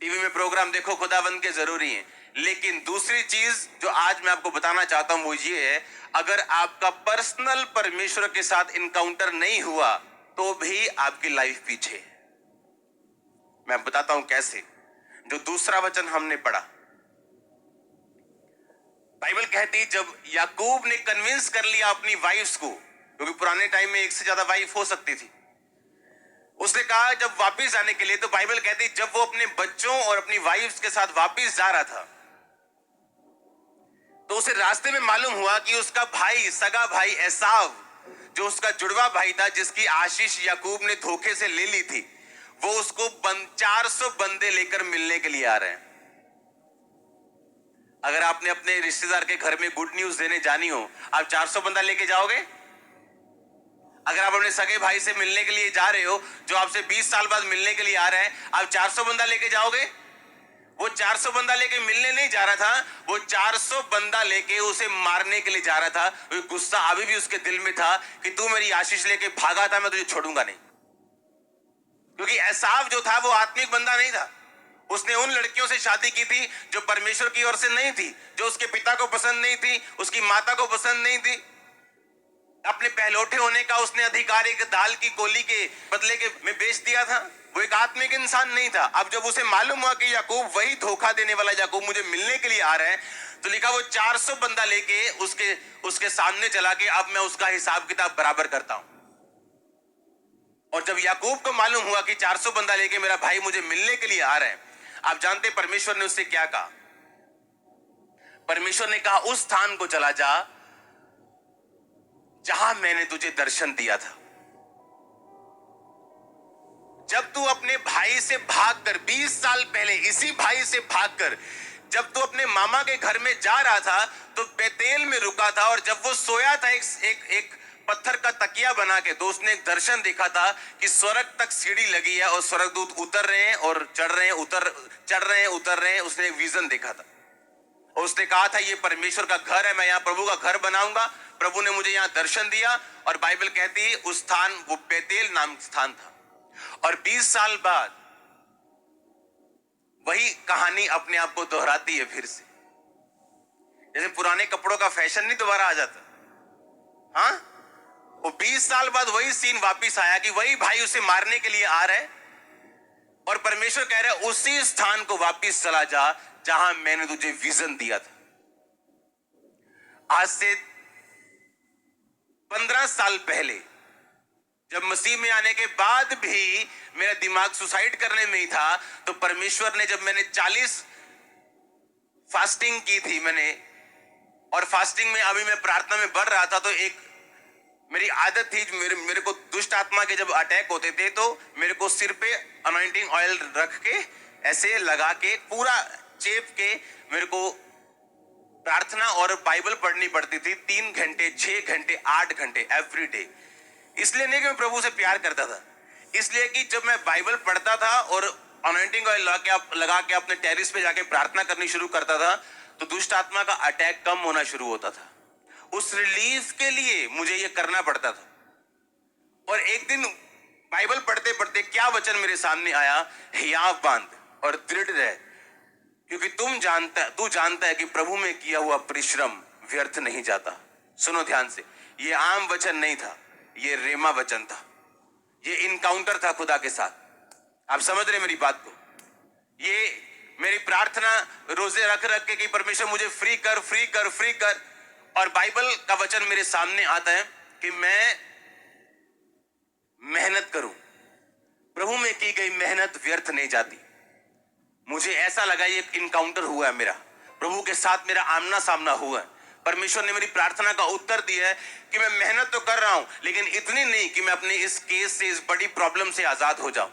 TV में programme देखो खुदावंद के जरूरी है, लेकिन दूसरी चीज जो आज मैं आपको बताना चाहता हूं वो ये है, अगर आपका पर्सनल परमेश्वर के साथ इनकाउंटर नहीं हुआ तो भी आपकी लाइफ पीछे है। मैं बताता हूं कैसे। जो दूसरा वचन हमने पढ़ा, बाइबल कहती जब याकूब ने कन्विंस कर लिया अपनी वाइफ्स को, क्योंकि पुराने टाइम में एक से ज्यादा वाइफ हो सकती थी, उसने कहा जब वापस आने के लिए, तो बाइबल कहती जब वो अपने बच्चों और अपनी वाइफ्स के साथ वापस जा रहा था तो उसे रास्ते में मालूम हुआ कि उसका भाई, सगा भाई एसाव, जो उसका जुड़वा भाई था, जिसकी आशीष याकूब ने धोखे से ले ली थी, वो उसको 400 बंदे लेकर मिलने के लिए आ रहे हैं। अगर आपने अपने रिश्तेदार के घर में गुड न्यूज देने जानी हो, आप 400 बंदा लेके जाओगे? अगर आप अपने सगे भाई से मिलने के लिए जा रहे हो, जो आपसे 20 साल बाद मिलने के लिए आ रहा है, आप 400 बंदा लेके जाओगे? वो 400 बंदा लेके मिलने नहीं जा रहा था, वो 400 बंदा लेके उसे मारने के लिए जा रहा था। वो गुस्सा अभी भी उसके दिल में था कि तू मेरी आशीष लेके भागा था, मैं तुझे छोड़ूंगा नहीं। क्योंकि एसाव जो था वो आत्मिक बंदा नहीं था। उसने उन लड़कियों से शादी की थी जो परमेश्वर की ओर से नहीं थी, जो उसके पिता को पसंद नहीं थी, उसकी माता को पसंद नहीं थी। अपने पहलौठे होने का उसने अधिकार एक दाल की कोली के बदले के में बेच दिया था। वो एक आत्मिक इंसान नहीं था। अब जब उसे मालूम हुआ कि याकूब वही धोखा देने वाला याकूब मुझे मिलने के लिए आ रहा है, तो लिखा वो 400 बंदा लेके उसके सामने चला के अब मैं उसका हिसाब किताब बराबर करता हूं। और जब याकूब को मालूम हुआ कि 400 बंदा लेके मेरा भाई मुझे मिलने के लिए आ रहा है, आप जानते परमेश्वर ने उससे क्या कहा? परमेश्वर ने कहा उस स्थान को चला जा जहां मैंने तुझे दर्शन दिया था। जब तू अपने भाई से भागकर 20 साल पहले, इसी भाई से भागकर जब तू अपने मामा के घर में जा रहा था तो बेतेल में रुका था, और जब वो सोया था एक पत्थर का तकिया बना के, तो उसने एक दर्शन देखा था कि स्वर्ग तक सीढ़ी लगी है और स्वर्गदूत उतर रहे हैं और चढ़ रहे हैं, चढ़ रहे हैं, उतर रहे हैं। उसने एक विजन देखा था और उसने कहा था ये परमेश्वर का घर है, मैं यहाँ प्रभु का घर बनाऊंगा। प्रभु ने मुझे यहाँ दर्शन दिया, और बाइबल कहती है उस स्थान वो बेतेल नाम स्थान था। और 20 साल बाद वही कहानी अपने आप को दोहराती है फिर से। जैसे पुराने कपड़ों का फैशन नहीं दोबारा आ जाता, हाँ, वो 20 साल बाद वही सीन वापिस आया कि वही भाई उसे मारने के लिए आ रहा है, और परमेश्वर कह रहा है उसी स्थान को वापिस चला जा जहां मैंने तुझे विजन दिया था। आज से 15 साल पहले, जब मसीह में आने के बाद भी मेरा दिमाग सुसाइड करने में ही था, तो परमेश्वर ने, जब मैंने 40 फास्टिंग की थी मैंने, और फास्टिंग में अभी मैं प्रार्थना में बढ़ रहा था, तो एक मेरी आदत थी, मेरे को दुष्ट आत्मा के जब अटैक होते थे तो मेरे को सिर पे अनॉइंटिंग ऑयल रख के ऐसे लगा के पूरा चेप के मेरे को प्रार्थना और बाइबल पढ़नी पड़ती थी 3 घंटे, 6 घंटे, 8 घंटे एवरी डे। इसलिए नहीं कि मैं प्रभु से प्यार करता था, इसलिए कि जब मैं बाइबल पढ़ता था और अनॉइंटिंग ऑयल लगा के अपने टेरिस पे जाके प्रार्थना करनी शुरू करता था, तो दुष्ट आत्मा का अटैक कम होना शुरू होता था। उस रिलीफ के लिए मुझे ये करना पड़ता था। और एक दिन बाइबल पढ़ते पढ़ते क्या वचन मेरे सामने आया, हियाव बांध और दृढ़ रह, क्योंकि तू जानता है कि प्रभु में किया हुआ परिश्रम व्यर्थ नहीं जाता। सुनो ध्यान से, ये आम वचन नहीं था, ये रेमा वचन था, ये इनकाउंटर था खुदा के साथ। आप समझ रहे मेरी बात को? ये मेरी प्रार्थना रोजे रख रख के कि परमेश्वर मुझे फ्री कर, फ्री कर, फ्री कर, और बाइबल का वचन मेरे सामने आता है कि मैं मेहनत करूं। प्रभु में की गई मेहनत व्यर्थ नहीं जाती। मुझे ऐसा लगा ये इनकाउंटर हुआ है मेरा, प्रभु के साथ मेरा आमना सामना हुआ है। परमेश्वर ने मेरी प्रार्थना का उत्तर दिया है कि मैं मेहनत तो कर रहा हूं, लेकिन इतनी नहीं कि मैं अपने इस केस से, इस बड़ी प्रॉब्लम से आजाद हो जाऊं।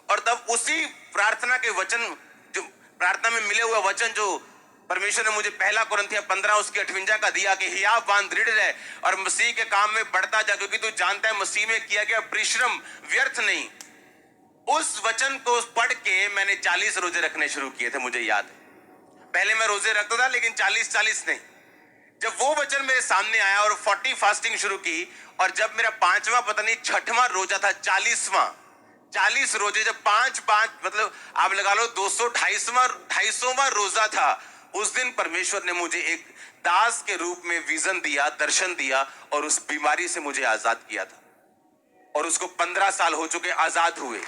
और तब उसी प्रार्थना के वचन, जो प्रार्थना में मिले हुए वचन जो परमेश्वर ने मुझे 1 कुरिन्थियों 15 उसके 58 का दिया कि हियाव बांध, दृढ़ रहे और मसीह के काम में बढ़ता जा, क्योंकि तू जानता है मसीह में किया गया परिश्रम व्यर्थ नहीं। उस वचन को पढ़ के मैंने 40 रोजे रखने शुरू किए थे, मुझे याद है। पहले मैं रोजे रखता था लेकिन 40 नहीं। जब वो वचन मेरे सामने आया और 40 फास्टिंग शुरू की, और जब मेरा 5वां पता नहीं 6वां रोजा था, 40वां, 40 रोजे, जब पांच मतलब आप लगा लो 250वां रोजा था, उस दिन परमेश्वर ने मुझे एक दास के रूप में विजन दिया, दर्शन दिया, और उस बीमारी से मुझे आजाद किया था। और उसको 15 साल हो चुके आजाद हुए।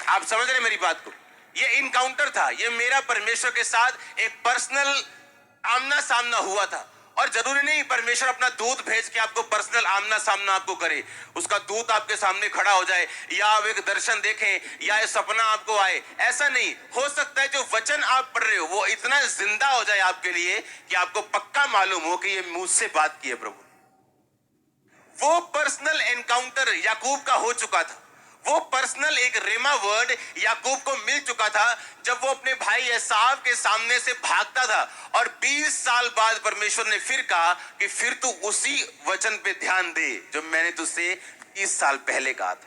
आप समझ रहे मेरी बात को? ये इनकाउंटर था, ये मेरा परमेश्वर के साथ एक पर्सनल आमना सामना हुआ था। और जरूरी नहीं परमेश्वर अपना दूत भेज के आपको पर्सनल आमना सामना आपको करे, उसका दूत आपके सामने खड़ा हो जाए, या आप एक दर्शन देखें, या एक सपना आपको आए। ऐसा नहीं हो सकता है। जो वचन आप पढ़ रहे हो वो इतना जिंदा हो जाए आपके लिए कि आपको पक्का मालूम हो कि ये मुझसे बात की है प्रभु। वो पर्सनल एनकाउंटर याकूब का हो चुका था। वो पर्सनल एक रेमा वर्ड याकूब को मिल चुका था जब वो अपने भाई एसाव के सामने से भागता था। और 20 साल बाद परमेश्वर ने फिर कहा कि फिर तू उसी वचन पे ध्यान दे जो मैंने तुझसे 30 साल पहले कहा था।